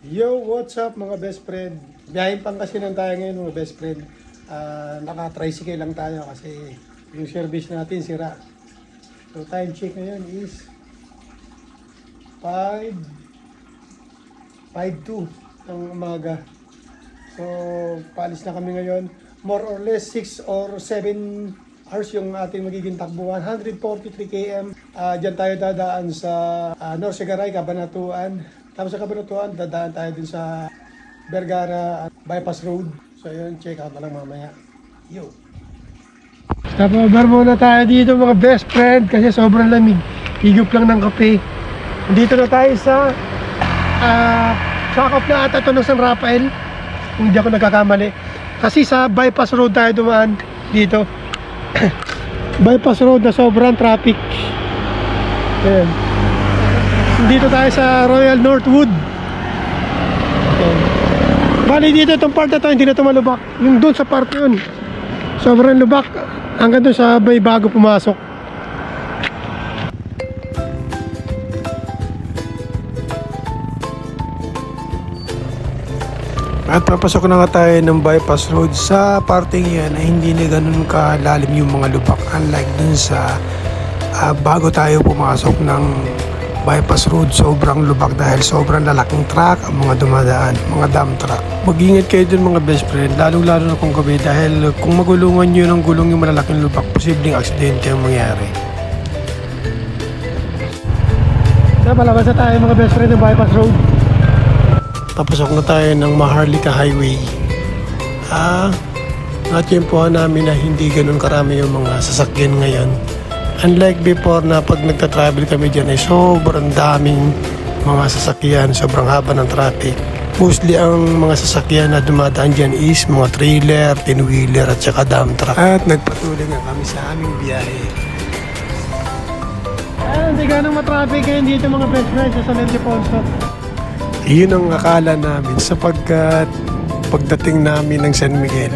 Yo, what's up mga best friend? Biyahin Pangasinan tayo ngayon mga best friend. Naka-tricycle lang tayo kasi yung service natin sira. So time check ngayon is 5:02 ng umaga. So paalis na kami ngayon. More or less 6 or 7 hours yung ating magiging takbuhan. 143 km. Diyan tayo dadaan sa Norsigaray, Cabanatuan. Tapos sa Cabanatuan, dadaan tayo din sa Vergara Bypass Road. So yun, check out na lang mamaya. Yo! Stop over muna tayo dito mga best friend kasi sobrang lamig. Higop lang ng kape. Dito na tayo sa sakop na ata ito ng San Rafael. Kung hindi ako nagkakamali. Kasi sa Bypass Road tayo dumaan dito. Bypass Road na sobrang traffic. Ayan. Dito tayo sa Royal Northwood. Ayan. Bali dito itong part na to, hindi na ito malubak. Yung doon sa part yun, sobrang lubak. Hanggang doon sa may bago pumasok. At papasok na nga tayo ng bypass road. Sa parting yan ay hindi na ganun kalalim yung mga lubak. Unlike dun sa bago tayo pumasok ng bypass road, sobrang lubak dahil sobrang lalaking truck ang mga dumadaan, mga dump truck. Mag-ingat kayo dun mga best friend, lalong-lalo na kung gabi dahil kung magulungan nyo ng gulong yung malalaking lubak, posibleng aksidente ang mangyari. Palabas na tayo mga best friend ng bypass road. Papasok na tayo ng Maharlika Highway. Natiyempohan namin na hindi ganun karami yung mga sasakyan ngayon. Unlike before na pag nagta-travel kami dyan ay sobrang daming mga sasakyan, sobrang haba ng traffic. Mostly ang mga sasakyan na dumadaan dyan is mga trailer, tin-wheeler at saka dump truck. At nagpatuloy nga kami sa aming biyahe. Hindi ganang matraffic ngayon dito mga best friends sa San Ildefonso. Yun ang akala namin sapagkat pagdating namin ng San Miguel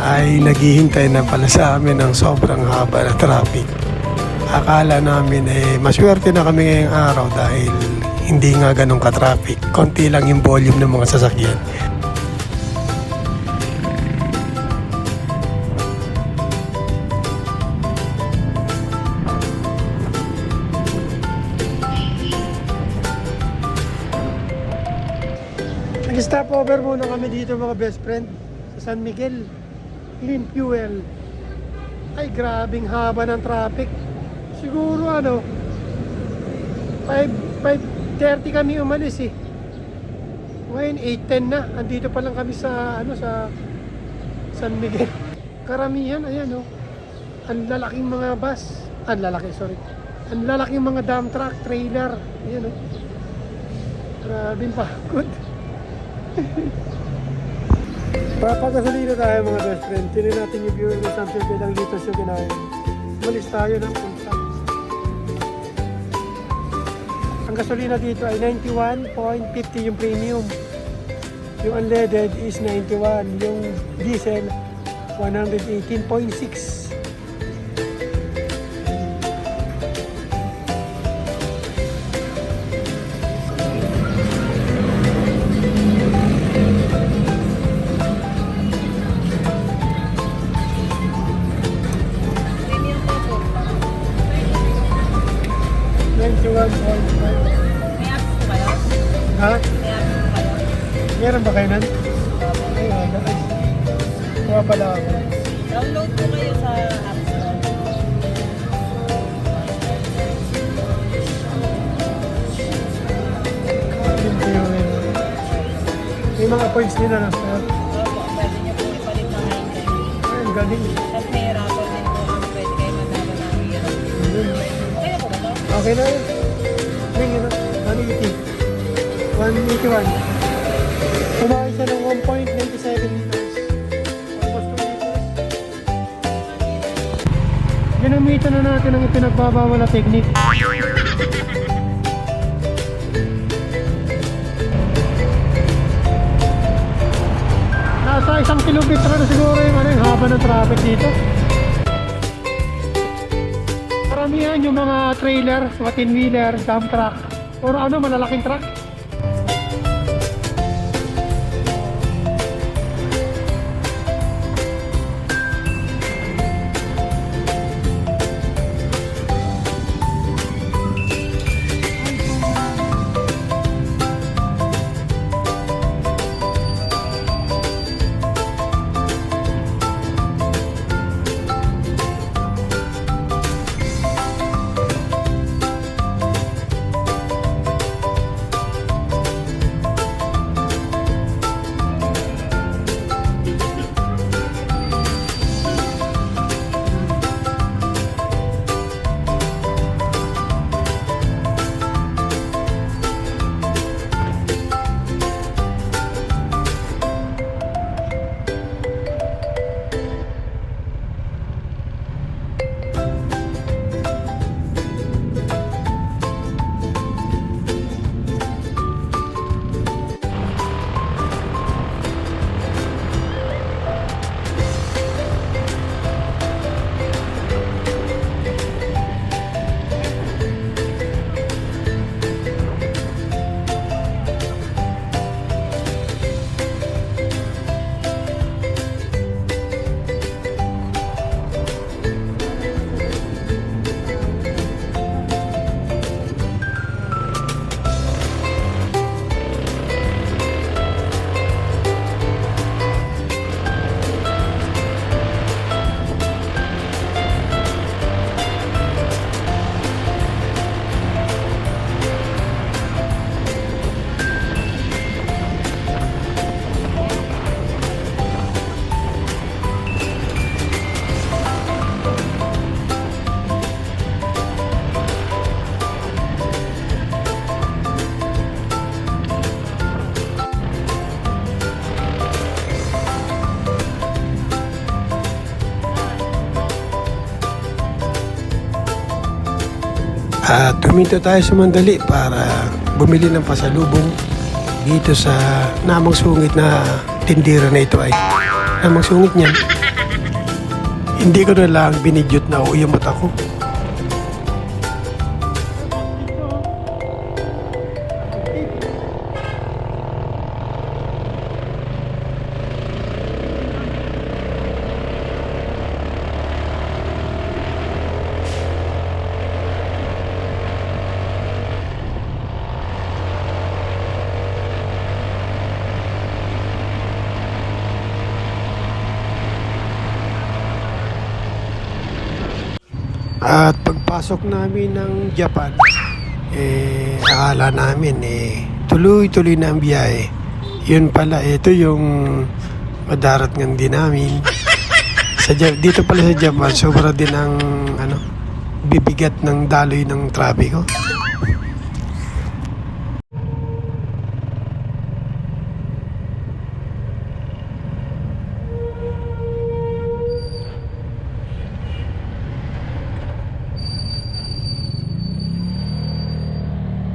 ay naghihintay na pala sa amin ng sobrang haba na traffic. Akala namin maswerte na kami ngayong araw dahil hindi nga ganun ka-traffic. Konti lang yung volume ng mga sasakyan. Nag-stop over muna kami dito mga best friend sa San Miguel. Clean fuel. Ay grabing haba ng traffic. Siguro 5:30 kami umalis eh. Ngayon 8:10 na. Andito pa lang kami sa sa San Miguel. Karamihan ayan ang lalaking mga bus. Ang lalaking mga dump truck, trailer. Ayan Grabing pagod. Papagasolina tayo mga best friend. Tinan natin yung fuel consumption kailang liters yung kinain. Malis tayo ng punta. Ang gasolina dito ay 91.50 yung premium. Yung unleaded is 91. Yung diesel 118.6. Ha? Meron ba kayo nun? Ay, wala. Kuha pala ako. Download po kayo sa App Store. May mga points din Opo, pwede niyo po ipalit ng ID. Ay, ang galing. At may raffle din po kami pwede kayo madala namin yan. Okay na po ba ito? Okay na yun. Tingin 181. Kumain siya ng 1.97 liters. Almost 2 liters. Ginamitan na natin ang ipinagbabawal na technique. Nasa 1 kilometro na siguro yung haba ng traffic dito. Karamihan yung mga trailer, mga tin-wheeler, dump truck, or malalaking truck. At tuminto tayo sumandali para bumili ng pasalubong dito sa namang sungit na tindira na ito ay namang sungit niyan. Hindi ko na lang binidyot na uwi ang mata ko. At pagpasok namin ng Japan, akala namin tuloy-tuloy na ang biyahe. Yun pala, ito yung madarat ng din namin. Dito pala sa Japan, sobra din ang bibigat ng daloy ng trapiko.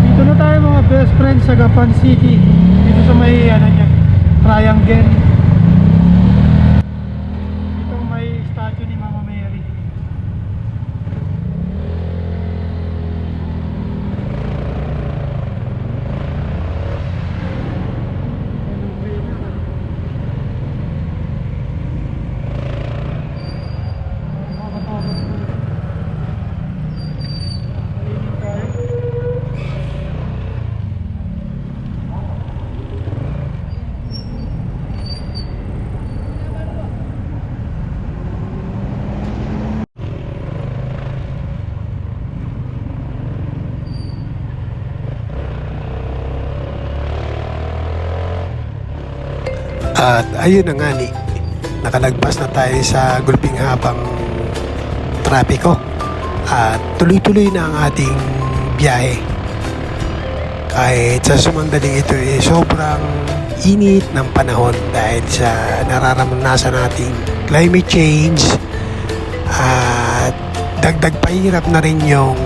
Dito na tayo mga best friends sa Gapan City. Dito sa may triangle. Dito may statue ni Mama Mary. At ayun na nga ni, nakalagpas na tayo sa gulping habang trapiko at tuloy-tuloy na ang ating biyahe. Kahit sa sumandaling ito sobrang init ng panahon dahil sa nararamanasan nating climate change at dagdag pahirap na rin yung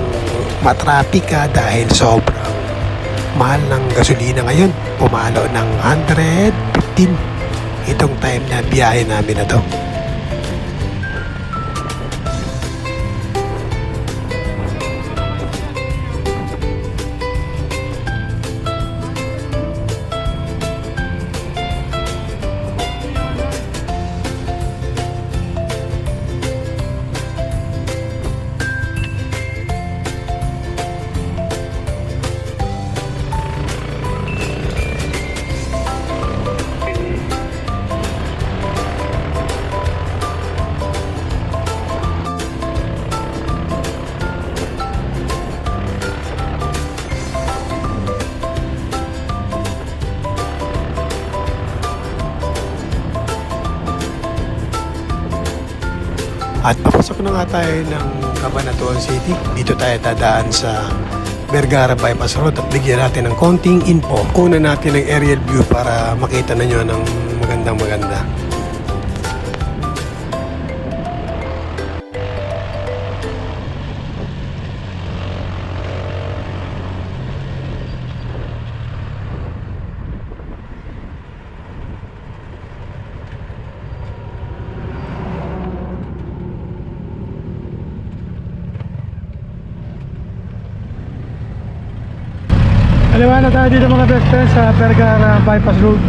matrapika dahil sobrang mahal ng gasolina ngayon. Pumalo ng 115 itong time na biyahe namin na to. At papasok na nga tayo ng Cabanatuan City. Dito tayo dadaan sa Vergara Bypass Road at bigyan natin ng konting info. Kunan natin ng aerial view para makita na nyo ng magandang-maganda. Aliwa na tayo dito mga best friends sa Vergara Bypass Road.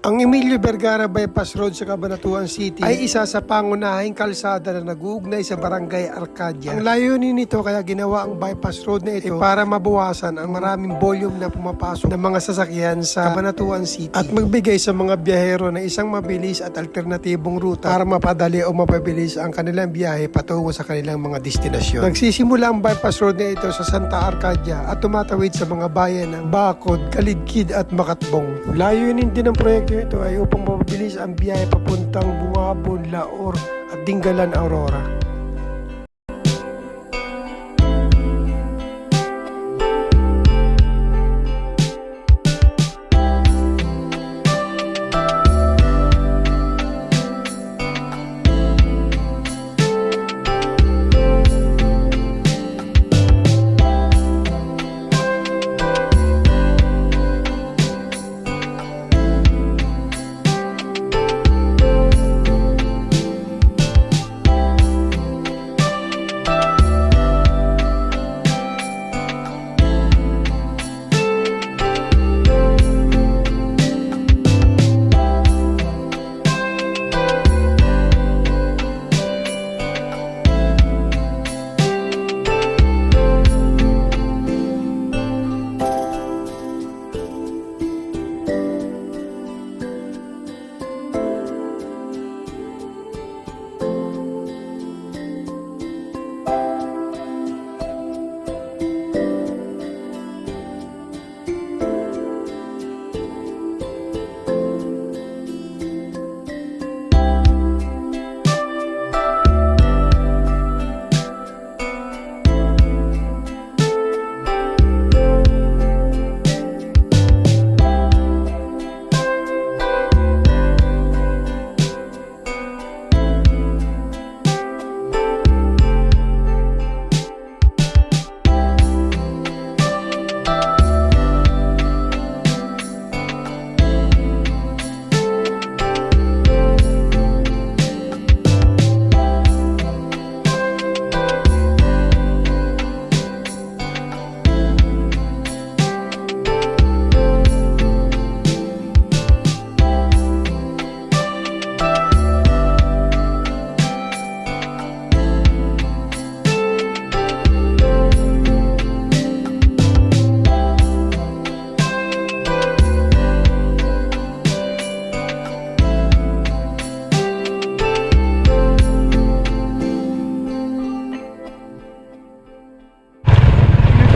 Ang Emilio Vergara Bypass Road sa Cabanatuan City ay isa sa pangunahing kalsada na nag-uugnay sa Barangay Arcadia. Ang layunin nito kaya ginawa ang bypass road na ito para mabawasan ang maraming volume na pumapasok ng mga sasakyan sa Cabanatuan City at magbigay sa mga biyahero ng isang mabilis at alternatibong ruta para mapadali o mapabilis ang kanilang biyahe patungo sa kanilang mga destinasyon. Nagsisimula ang bypass road na ito sa Santa Arcadia at tumatawid sa mga bayan ng Bacod, Kaligkid at Makatbong. Layunin din ng proyekto ito ay upang mapabilis ang biyahe papuntang Bungabon, Laor at Dingalan, Aurora.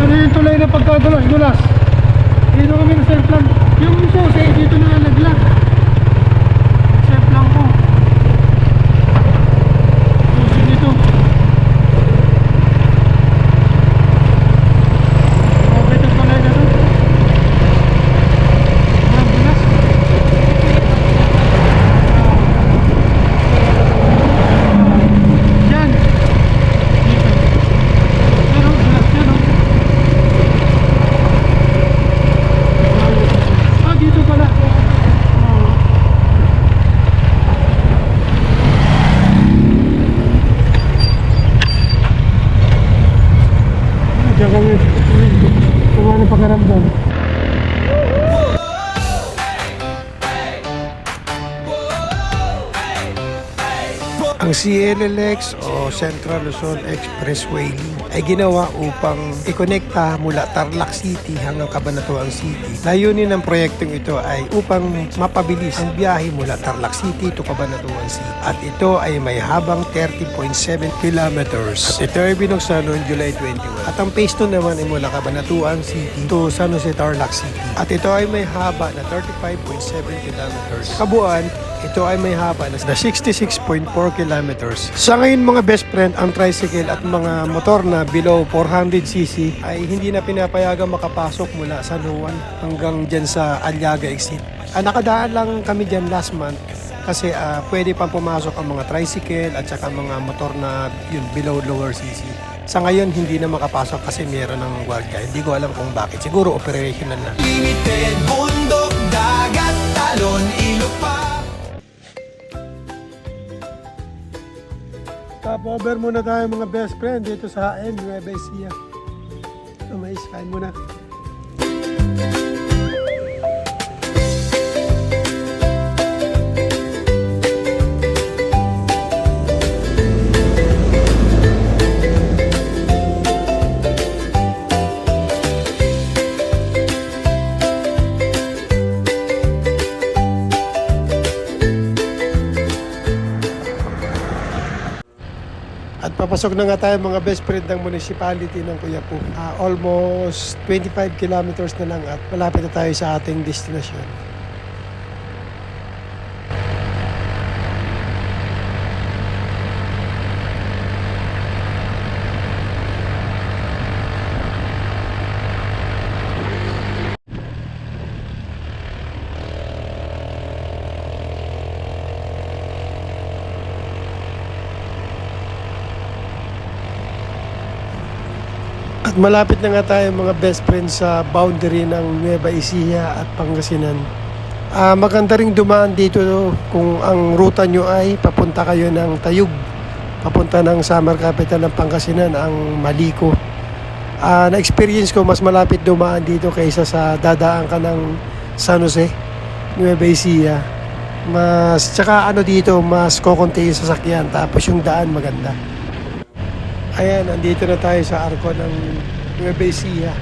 Ito na yung tulay na pagkadulas-dulas. Dito kami na self lang. Yung susi, dito na naglag. Self lang ko. Susi dito. Okay, ito tulay na to. Dulas. Yan. Dito. Pero, dulas yan, oh. Ah, dito pala. Oh. Diyan kami. Kung ano pakaramdam. Ang CLLX o Central Luzon Expressway ay ginawa upang ikonekta mula Tarlac City hanggang Cabanatuan City. Layunin ng proyektong ito ay upang mapabilis ang biyahe mula Tarlac City to Cabanatuan City. At ito ay may habang 30.7 kilometers. At ito ay binuksan noong July 21. At ang phase 2 naman ay mula Cabanatuan City to San Jose Tarlac City. At ito ay may haba na 35.7 kilometers. Kabuuan, ito ay may haba na 66.4 kilometers. Sa ngayon mga best friend, ang tricycle at mga motor na below 400cc ay hindi na pinapayagang makapasok mula San Juan hanggang dyan sa Aliaga exit. Nakadaan lang kami dyan last month kasi pwede pang pumasok ang mga tricycle at saka mga motor na yun, below lower cc. Sa ngayon, hindi na makapasok kasi meron ng guardia. Hindi ko alam kung bakit. Siguro operational na. Limited, bundok, dagat, talon, ilog pa. Stop-over muna tayo mga best friend dito sa HM Nueva Ecija. Mais, kain muna. At papasok na nga tayo mga best friend ng municipality ng Quiapo. Almost 25 kilometers na lang at malapit na tayo sa ating destinasyon. At malapit na nga tayo mga best friends sa boundary ng Nueva Ecija at Pangasinan. Maganda ring dumaan dito kung ang ruta nyo ay papunta kayo ng Tayug, papunta ng summer capital ng Pangasinan, ang Maliko. Na-experience ko mas malapit dumaan dito kaysa sa dadaan ka ng San Jose, Nueva Ecija. Tsaka dito, mas kokonti yung sasakyan tapos yung daan maganda. Ayan, andito na tayo sa arko ng Nueva Ecija.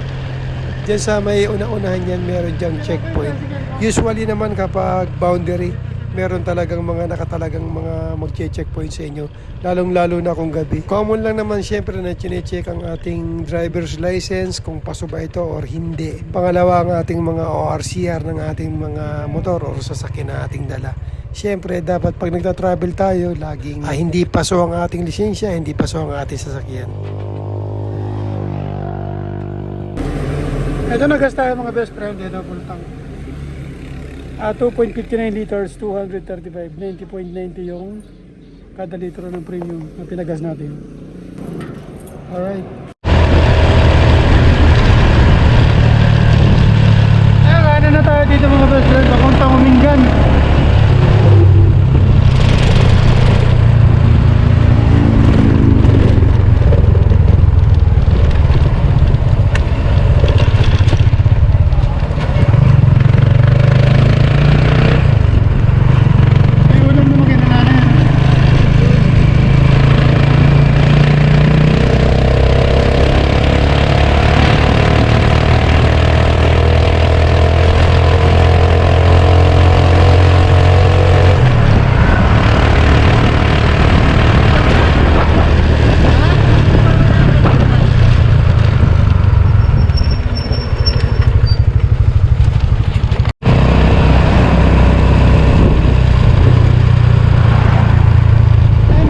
Diyan sa may una-unahan yan, meron diyang checkpoint. Usually naman kapag boundary, meron talagang mga nakatalagang mga magche-checkpoint sa inyo, lalong-lalo na kung gabi. Common lang naman syempre na chine-check ang ating driver's license kung paso ba ito or hindi. Pangalawa ang ating mga ORCR ng ating mga motor or sasakyan na ating dala. Syempre dapat pag nagta-travel tayo, laging hindi paso ang ating lisensya, hindi paso ang ating sasakyan. Ito na gas tayo mga best friend, ito full tank. 2.59 liters, 235, 90.90 yung kada litro ng premium na pinagas natin. Alright. Ano na tayo dito mga best friend, papuntang Umingan.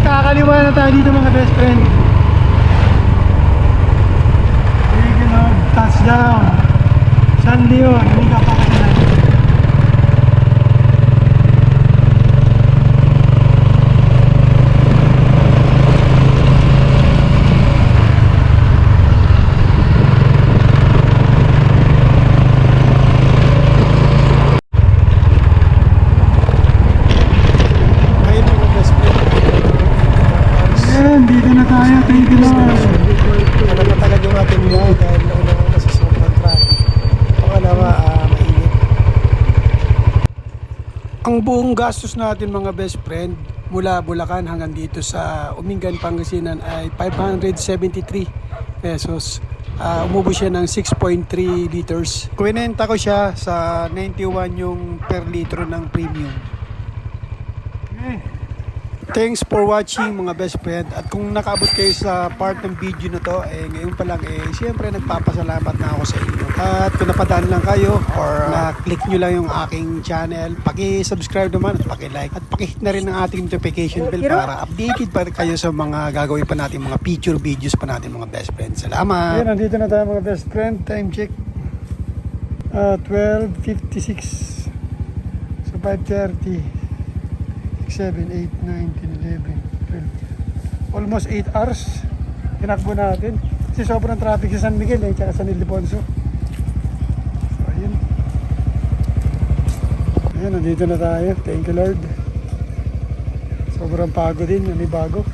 Kakaliwa na tayo dito mga best friend. We're gonna touchdown San Leon, Liga Pangasinan. Dito na tayo, thank you Lord. Matagal yung ating biyahe dahil nauna sa sobrang traffic. Pangalawa, mainit. Ang buong gastos natin mga best friend mula Bulacan hanggang dito sa Umingan, Pangasinan ay 573 pesos. Umubos siya ng 6.3 liters. Kwinenta ko siya sa 91 yung per litro ng premium. Thanks for watching mga best friend. At kung nakaabot kayo sa part ng video na to, ngayon pa lang siyempre nagpapasalamat na ako sa inyo. At kung napadaan lang kayo or na-click nyo lang yung aking channel, paki-subscribe naman at paki-like at paki-hit na rin ang ating notification bell para updated pa kayo sa mga gagawin pa natin, mga feature videos pa natin mga best friend. Salamat! Ayan, nandito na tayo mga best friend. Time check 12:56. So 5:30. 7, 8, 9, 10, 11, 12. Almost 8 hours. Tinakbo natin. Kasi sobrang traffic sa San Miguel tsaka San Ildefonso. So, ayun. Ayun, nandito na tayo. Thank you Lord. Sobrang pagod din. May bago.